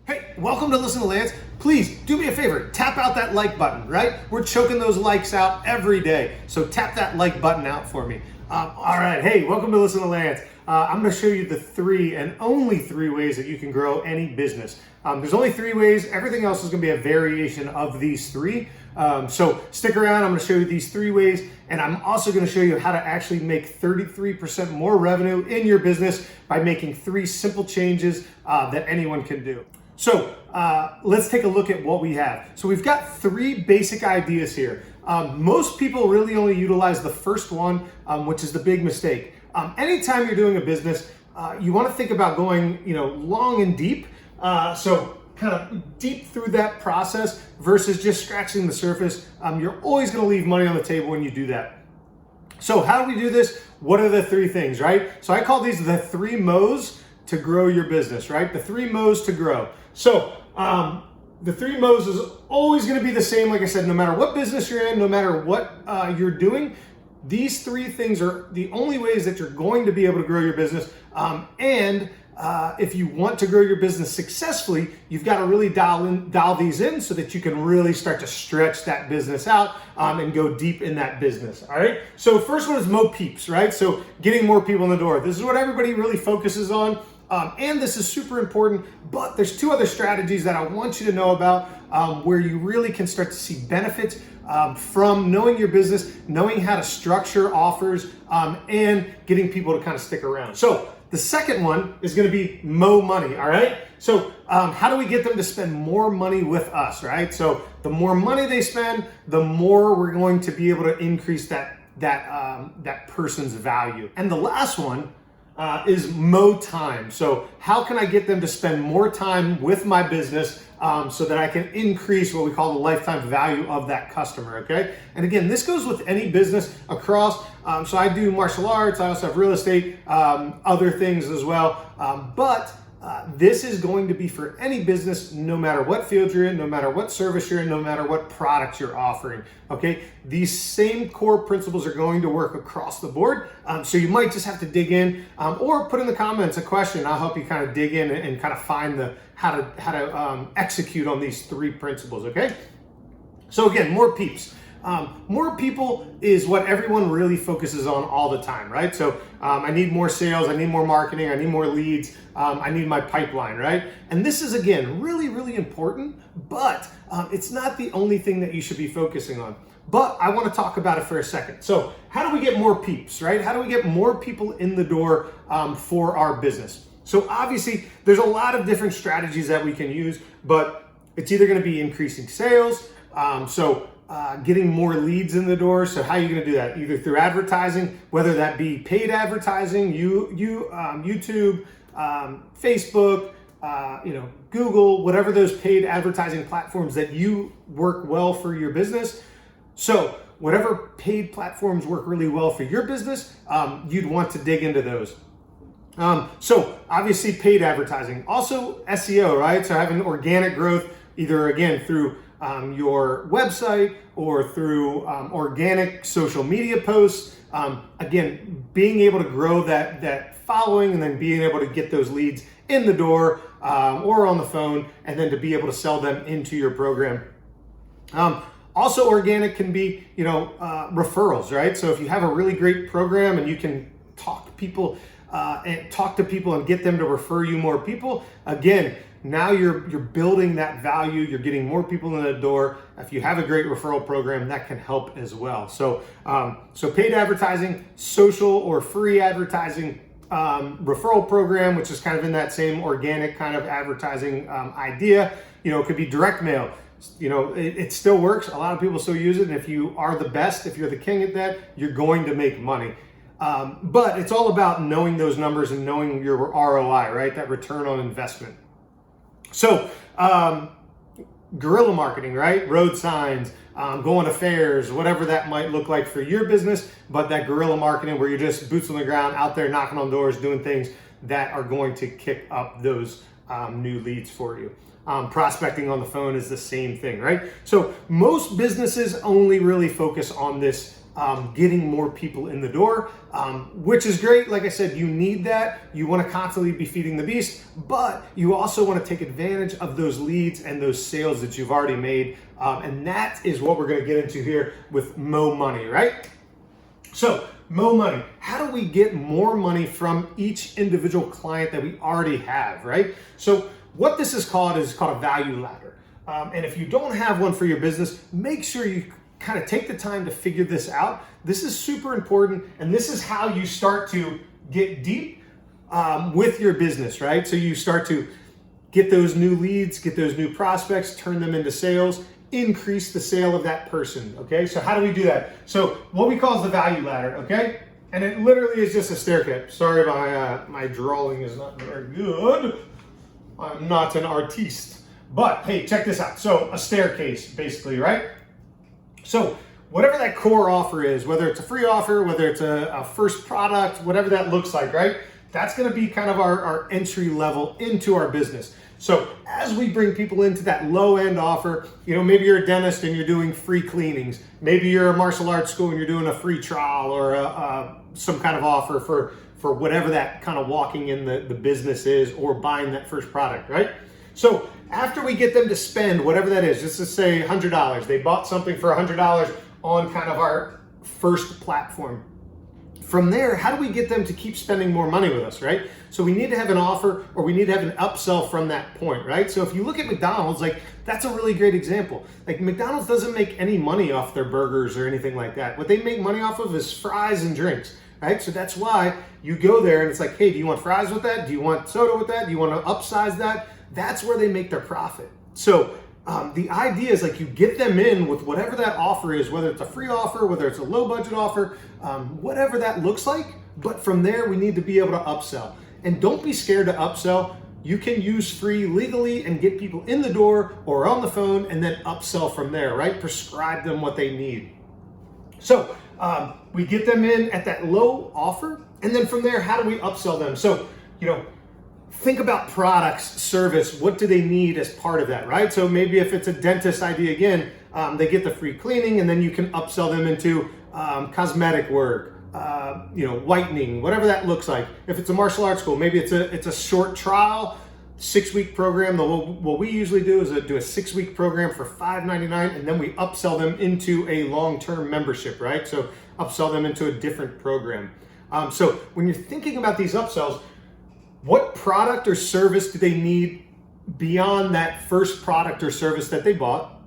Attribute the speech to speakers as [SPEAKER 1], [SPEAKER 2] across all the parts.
[SPEAKER 1] Hey, welcome to Listen to Lance. Please do me a favor, tap out that like button, right? We're choking those likes out every day. So tap that like button out for me. All right, hey, welcome to Listen to Lance. I'm gonna show you the three and only three ways that you can grow any business. There's only three ways. Everything else is gonna be a variation of these three. So stick around, I'm gonna show you these three ways, and I'm also gonna show you how to actually make 33% more revenue in your business by making three simple changes that anyone can do. So let's take a look at what we have. So we've got three basic ideas here. Most people really only utilize the first one, which is the big mistake. Anytime you're doing a business, you want to think about going, long and deep. So kind of deep through that process versus just scratching the surface. You're always going to leave money on the table when you do that. So how do we do this? What are the three things, right? So I call these the three Mo's to grow your business, right? The three Mo's to grow. So the three Mo's is always going to be the same. Like I said, no matter what business you're in, no matter what you're doing, these three things are the only ways that you're going to be able to grow your business. And if you want to grow your business successfully, you've got to really dial these in so that you can really start to stretch that business out and go deep in that business. All right. So first one is Mo Peeps, right? So getting more people in the door. This is what everybody really focuses on. And this is super important, but there's two other strategies that I want you to know about where you really can start to see benefits from knowing your business, knowing how to structure offers, and getting people to kind of stick around. So the second one is going to be Mo Money, all right? So how do we get them to spend more money with us, right? So the more money they spend, the more we're going to be able to increase that person's value. And the last one is Mo Time. So how can I get them to spend more time with my business so that I can increase what we call the lifetime value of that customer, okay? And again, this goes with any business across. So I do martial arts, I also have real estate, other things as well. But this is going to be for any business, no matter what field you're in, no matter what service you're in, no matter what product you're offering, okay? These same core principles are going to work across the board. So you might just have to dig in or put in the comments a question. I'll help you kind of dig in and kind of find how to execute on these three principles, okay? So again, more peeps. More people is what everyone really focuses on all the time, right? So I need more sales, I need more marketing, I need more leads, I need my pipeline, right? And this is, again, really, really important, but it's not the only thing that you should be focusing on. But I want to talk about it for a second. So how do we get more peeps, right? How do we get more people in the door for our business? So obviously, there's a lot of different strategies that we can use, but it's either going to be increasing sales, getting more leads in the door. So how are you going to do that? Either through advertising, whether that be paid advertising, YouTube, Facebook, Google, whatever those paid advertising platforms that you work well for your business. So whatever paid platforms work really well for your business, you'd want to dig into those. So obviously paid advertising, also SEO, right? So having organic growth, either again through your website or through organic social media posts. Again, being able to grow that following and then being able to get those leads in the door or on the phone and then to be able to sell them into your program. Also organic can be, referrals, right? So if you have a really great program and you can talk to people and get them to refer you more people, again, now you're building that value, you're getting more people in the door. If you have a great referral program, that can help as well. So paid advertising, social or free advertising, referral program, which is kind of in that same organic kind of advertising idea. It could be direct mail. It still works. A lot of people still use it. And if you are the best, if you're the king at that, you're going to make money. But it's all about knowing those numbers and knowing your ROI, right? That return on investment. So guerrilla marketing, right? Road signs, going to fairs, whatever that might look like for your business, but that guerrilla marketing where you're just boots on the ground, out there knocking on doors, doing things that are going to kick up those new leads for you. Prospecting on the phone is the same thing, right? So most businesses only really focus on this getting more people in the door, which is great. Like I said, you need that. You want to constantly be feeding the beast, but you also want to take advantage of those leads and those sales that you've already made. And that is what we're going to get into here with Mo Money, right? So Mo Money, how do we get more money from each individual client that we already have, right? So what this is called a value ladder. And if you don't have one for your business, make sure you kind of take the time to figure this out. This is super important, and this is how you start to get deep with your business, right? So you start to get those new leads, get those new prospects, turn them into sales, increase the sale of that person, okay? So how do we do that? So what we call is the value ladder, okay? And it literally is just a staircase. Sorry, my drawing is not very good. I'm not an artiste. But hey, check this out. So a staircase, basically, right? So whatever that core offer is, whether it's a free offer, whether it's a first product, whatever that looks like, right? That's gonna be kind of our entry level into our business. So as we bring people into that low end offer, maybe you're a dentist and you're doing free cleanings. Maybe you're a martial arts school and you're doing a free trial or some kind of offer for whatever that kind of walking in the business is, or buying that first product, right? So after we get them to spend whatever that is, just to say $100, they bought something for $100 on kind of our first platform. From there, how do we get them to keep spending more money with us, right? So we need to have an offer, or we need to have an upsell from that point, right? So if you look at McDonald's, like that's a really great example. Like McDonald's doesn't make any money off their burgers or anything like that. What they make money off of is fries and drinks, right? So that's why you go there and it's like, hey, do you want fries with that? Do you want soda with that? Do you want to upsize that? That's where they make their profit. So the idea is like you get them in with whatever that offer is, whether it's a free offer, whether it's a low budget offer, whatever that looks like. But from there, we need to be able to upsell. And don't be scared to upsell. You can use free legally and get people in the door or on the phone and then upsell from there, right? Prescribe them what they need. So we get them in at that low offer. And then from there, how do we upsell them? So, think about products, service, what do they need as part of that, right? So maybe if it's a dentist idea again, they get the free cleaning and then you can upsell them into cosmetic work, whitening, whatever that looks like. If it's a martial arts school, maybe it's a short trial, 6-week program. What we usually do is do a 6-week program for $5.99 and then we upsell them into a long-term membership, right? So upsell them into a different program. So when you're thinking about these upsells, what product or service do they need beyond that first product or service that they bought?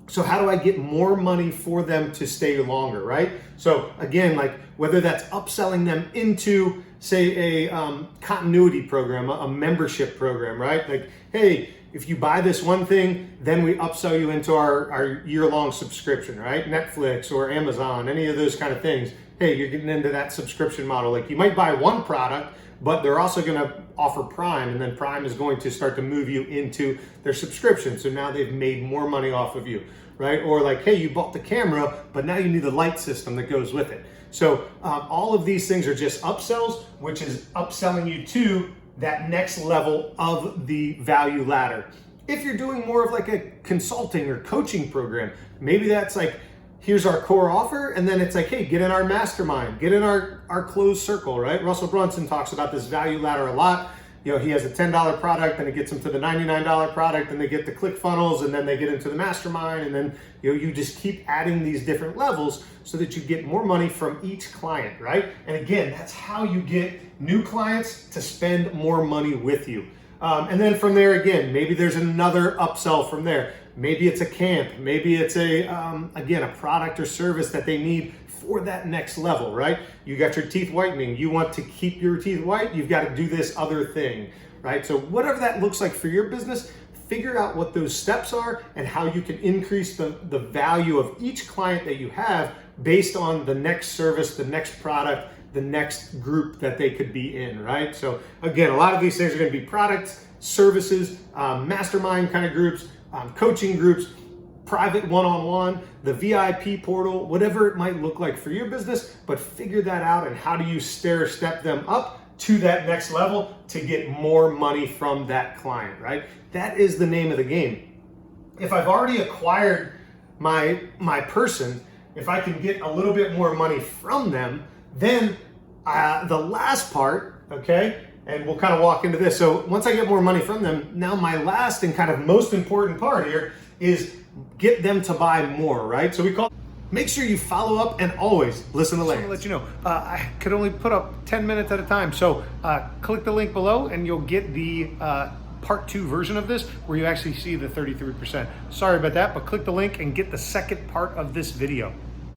[SPEAKER 1] So how do I get more money for them to stay longer, right? So again, like whether that's upselling them into, say, a continuity program, a membership program, right? Like, hey, if you buy this one thing, then we upsell you into our year-long subscription, right? Netflix or Amazon, any of those kind of things. Hey, you're getting into that subscription model. Like you might buy one product, but they're also going to offer Prime, and then Prime is going to start to move you into their subscription. So now they've made more money off of you, right? Or like, hey, you bought the camera, but now you need the light system that goes with it. So all of these things are just upsells, which is upselling you to that next level of the value ladder. If you're doing more of like a consulting or coaching program, maybe that's like, here's our core offer, and then it's like, hey, get in our mastermind, get in our closed circle, right? Russell Brunson talks about this value ladder a lot. He has a $10 product, and it gets them to the $99 product, and they get the ClickFunnels, and then they get into the mastermind, and then you just keep adding these different levels so that you get more money from each client, right? And again, that's how you get new clients to spend more money with you. And then from there, again, maybe there's another upsell from there. Maybe it's a camp, maybe it's again, a product or service that they need for that next level, right? You got your teeth whitening, you want to keep your teeth white, you've got to do this other thing, right? So whatever that looks like for your business, figure out what those steps are and how you can increase the value of each client that you have based on the next service, the next product, the next group that they could be in, right? So again, a lot of these things are going to be products, services, mastermind kind of groups, coaching groups, private one-on-one, the VIP portal, whatever it might look like for your business, but figure that out and how do you stair-step them up to that next level to get more money from that client, right? That is the name of the game. If I've already acquired my person, if I can get a little bit more money from them, then the last part, okay, and we'll kind of walk into this. So once I get more money from them, now my last and kind of most important part here is get them to buy more, right? So we call. Make sure you follow up and always listen to Lance. I want to let you know, I could only put up 10 minutes at a time. So click the link below and you'll get the part 2 version of this where you actually see the 33%. Sorry about that, but click the link and get the second part of this video.